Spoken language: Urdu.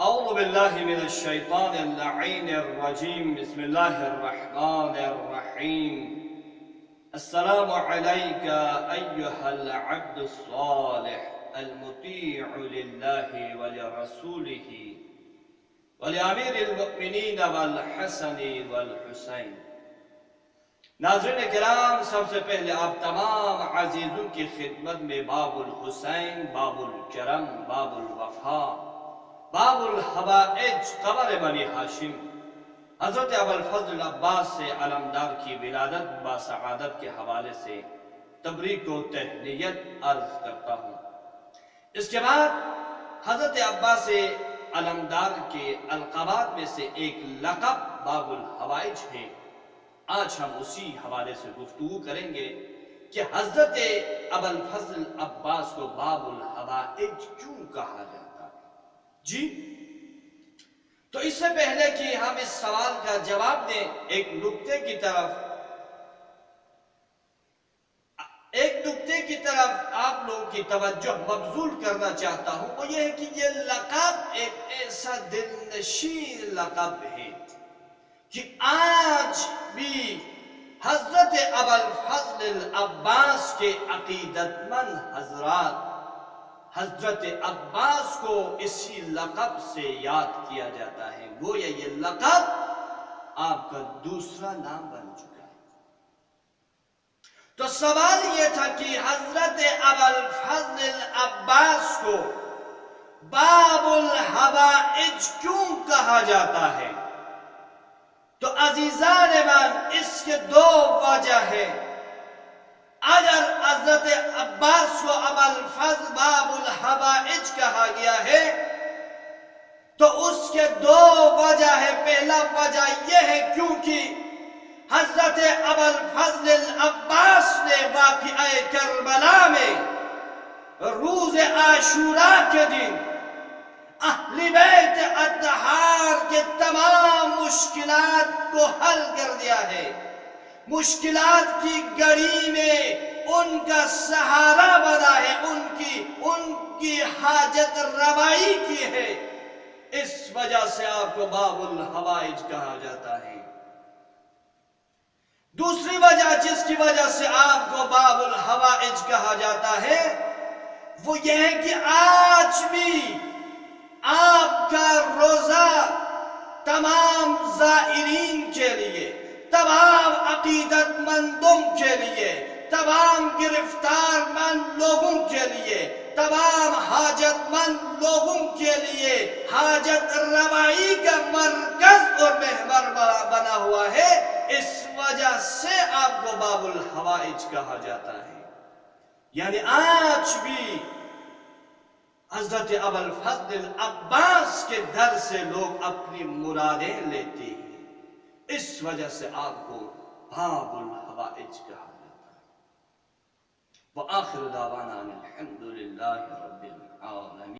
أعوذ بالله من الشيطان اللعين الرجيم. بسم الله الرحمن الرحيم. السلام عليك أيها العبد الصالح المطيع لله ولرسوله ولأمير المؤمنين والحسن والحسين. ناظرین کرام، سب سے پہلے آپ تمام عزیزوں کی خدمت میں باب الحسین، باب الکرم، باب الوفا، باب الحوائج قبر بنی ہاشم حضرت ابوالفضل عباس سے علمدار کی ولادت با سعادت کے حوالے سے تبریک و تہنیت عرض کرتا ہوں۔ اس کے بعد حضرت عباس علمدار کے القابات میں سے ایک لقب باب الحوائج ہے۔ آج ہم اسی حوالے سے گفتگو کریں گے کہ حضرت ابوالفضل عباس کو باب الحوائج کیوں کہا جاتا ہے؟ جی، تو اس سے پہلے کہ ہم اس سوال کا جواب دیں، ایک نکتے کی طرف آپ لوگوں کی توجہ مبذول کرنا چاہتا ہوں، وہ یہ ہے کہ یہ لقب ایک ایسا دل نشین لقب ہے کہ آج بھی حضرت ابوالفضل عباس کے عقیدت مند حضرات حضرت عباس کو اسی لقب سے یاد کیا جاتا ہے، گویا یہ لقب آپ کا دوسرا نام بن چکا ہے۔ تو سوال یہ تھا کہ حضرت ابوالفضل عباس کو باب الحوائج کیوں کہا جاتا ہے؟ تو عزیزان من، اس کے دو وجہ ہیں۔ اگر حضرت عباس کو ابوالفضل باب الحوائج کہا گیا ہے تو اس کے دو وجہ ہے۔ پہلا وجہ یہ ہے کیونکہ حضرت ابوالفضل عباس نے واقعہ کربلا میں روز عاشوراء کے دن اہل بیت اطہار کے تمام مشکلات کو حل کر دیا ہے، مشکلات کی گھڑی میں ان کا سہارا بنا ہے، ان کی حاجت روائی کی ہے۔ اس وجہ سے آپ کو باب الحوائج کہا جاتا ہے۔ دوسری وجہ جس کی وجہ سے آپ کو باب الحوائج کہا جاتا ہے وہ یہ ہے کہ آج بھی آپ کا روزہ تمام زائرین کے لیے، تمام عقیدت مندوں کے لیے، تمام گرفتار مند لوگوں کے لیے، تمام حاجت مند لوگوں کے لیے حاجت روائی کا مرکز اور محور بنا ہوا ہے۔ اس وجہ سے آپ کو باب الحوائج کہا جاتا ہے۔ یعنی آج بھی حضرت ابوالفضل عباس کے در سے لوگ اپنی مرادیں لیتے ہیں، اس وجہ سے آپ کو باب الحوائج کہا جاتا ہے۔ وآخر دعوانا الحمدللہ رب العالمین۔